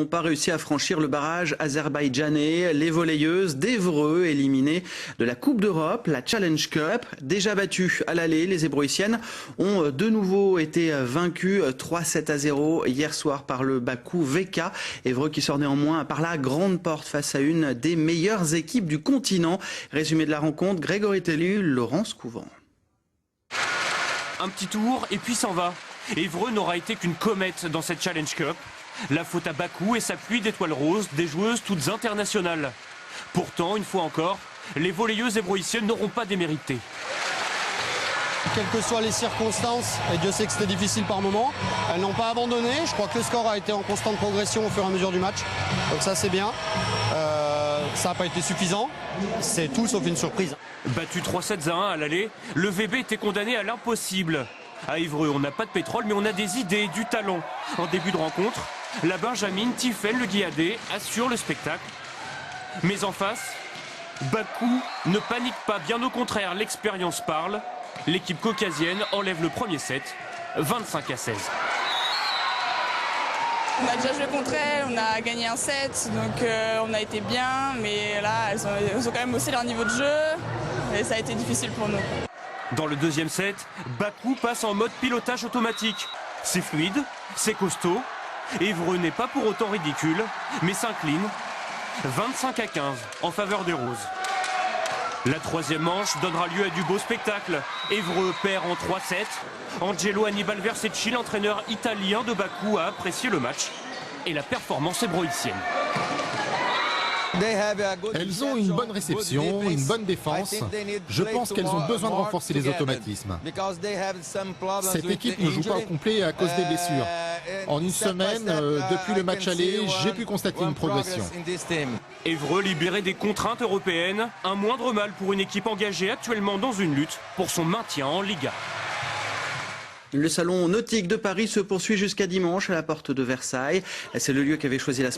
n'ont pas réussi à franchir le barrage azerbaïdjanais. Les volleyeuses d'Évreux éliminées de la Coupe d'Europe, la Challenge Cup. Déjà battues à l'aller, les Ébroïciennes ont de nouveau été vaincues 3-7-0 hier soir par le Bakou VK. Évreux qui sort néanmoins par la grande porte face à une des meilleures équipes du continent. Résumé de la rencontre, Grégory Tellu, Laurence Couvent. Un petit tour et puis s'en va. Évreux n'aura été qu'une comète dans cette Challenge Cup. La faute à Bakou et sa pluie d'étoiles roses, des joueuses toutes internationales. Pourtant, une fois encore, les volleyeuses ébroïciennes n'auront pas démérité. Quelles que soient les circonstances, et Dieu sait que c'était difficile par moment, elles n'ont pas abandonné. Je crois que le score a été en constante progression au fur et à mesure du match. Donc ça c'est bien. Ça n'a pas été suffisant. C'est tout sauf une surprise. Battu 3-7-1 à l'aller, le VB était condamné à l'impossible. À Évreux, on n'a pas de pétrole, mais on a des idées, du talent. En début de rencontre, la Benjamine Tiffen Le Guiadé assure le spectacle. Mais en face, Bakou ne panique pas, bien au contraire, l'expérience parle. L'équipe caucasienne enlève le premier set, 25-16. On a déjà joué contre elles, on a gagné un set, donc on a été bien, mais là, elles ont quand même haussé leur niveau de jeu, et ça a été difficile pour nous. Dans le deuxième set, Bakou passe en mode pilotage automatique. C'est fluide, c'est costaud. Évreux n'est pas pour autant ridicule, mais s'incline 25-15 en faveur des Roses. La troisième manche donnera lieu à du beau spectacle. Évreux perd en 3-7. Angelo Hannibal Vercecci, l'entraîneur italien de Bakou, a apprécié le match et la performance ébroïcienne. Elles ont une bonne réception, une bonne défense. Je pense qu'elles ont besoin de renforcer les automatismes. Cette équipe ne joue pas au complet à cause des blessures. En une semaine, depuis le match aller, j'ai pu constater une progression. Évreux libéré des contraintes européennes, un moindre mal pour une équipe engagée actuellement dans une lutte pour son maintien en Liga. Le salon nautique de Paris se poursuit jusqu'à dimanche à la porte de Versailles. C'est le lieu qu'avait choisi la